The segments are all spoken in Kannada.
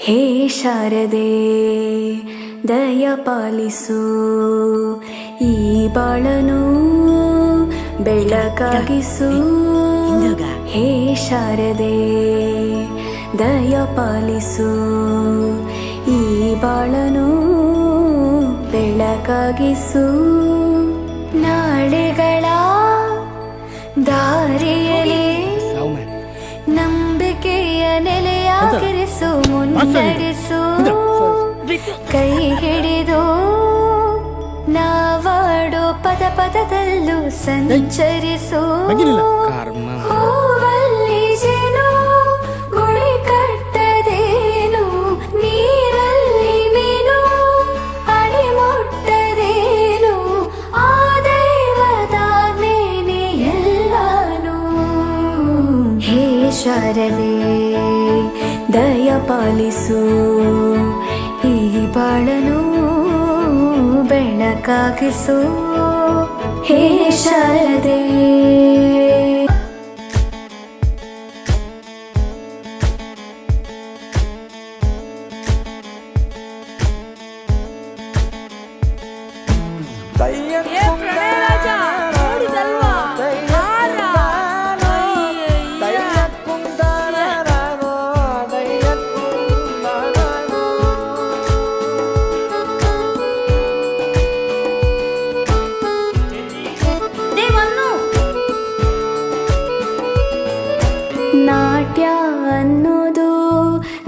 ಹೇ ಶಾರದೆ ದಯ ಪಾಲಿಸು, ಈ ಬಾಳನು ಬೆಳಕಾಗಿಸು. ಹೇ ಶಾರದೆ ದಯ ಪಾಲಿಸು, ಈ ಬಾಳನು ಬೆಳಕಾಗಿಸು. ನಾಳೆಗಳ ದಾರಿಯಲ್ಲಿ ನಂಬಿಕೆಯ ನೆಲೆಯಾಗಿರಿಸು, ಮುನ್ನಡೆಸು. ಕೈ ಹಿಡಿದು ನಾವಾಡೋ ಪದ ಪದದಲ್ಲೂ ಸಂಚರಿಸು. ಹೂವಲ್ಲಿ ಜೇನು ಗುಳಿ ಕಟ್ಟದೇನು, ನೀರಲ್ಲಿ ಮೀನು ಅಡಿ ಮುಟ್ಟದೇನು, ಆ ದೈವದಾಜ್ಞೆನೇ ಎಲ್ಲಾನು. ಹೇ ಶಾರದೆ ದಯ ಪಾಲಿಸು, ಈ ಬಾಳನು ಬೆಳಕಾಗಿಸು. ಹೇ ಶಾರದೆ ನಾಟ್ಯ ಅನ್ನೋದು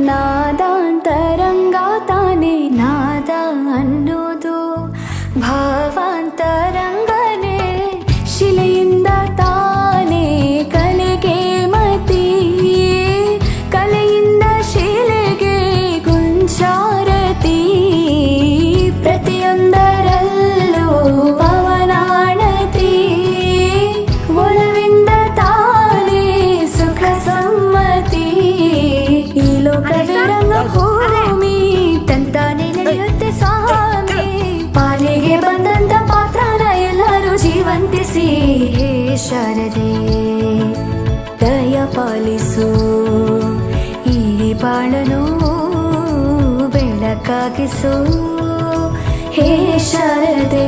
ನಾದಾಂತರಂಗ ತಾನೆ, ನಾದ ಅನ್ನೋದು ಭಾವಾಂತರಂಗನೇ. ಶಿಲೆಯಿಂದ ತಾನೇ ಕಲೆಗೆ ಮತಿ, ಕಲೆಯಿಂದ ಶಿಲೆಗೆ ಗುಂಚಾರತಿ. ಪ್ರತಿಯೊಂದರಲ್ಲೂ ಪವನಾಣತಿ, ಒಲವಿಂದ ತಾನೇ ಸುಖ ಸಮ್ಮತಿ. ಈ ಲೋಕವಿರಂಗ ಭೂಮಿ ತಂತಾನೆ ನಡೆಯುತ್ತೆ ಸ್ವಾಮಿ, ಪಾಲಿಗೆ ಬಂದಂತ ಪಾತ್ರನ ಎಲ್ಲರೂ ಜೀವಂತಿಸಿ. ಹೇ ಶಾರದೆ ದಯ ಪಾಲಿಸು, ಈ ಬಾಳನು ಬೆಳಕಾಗಿಸು. ಹೇ ಶಾರದೆ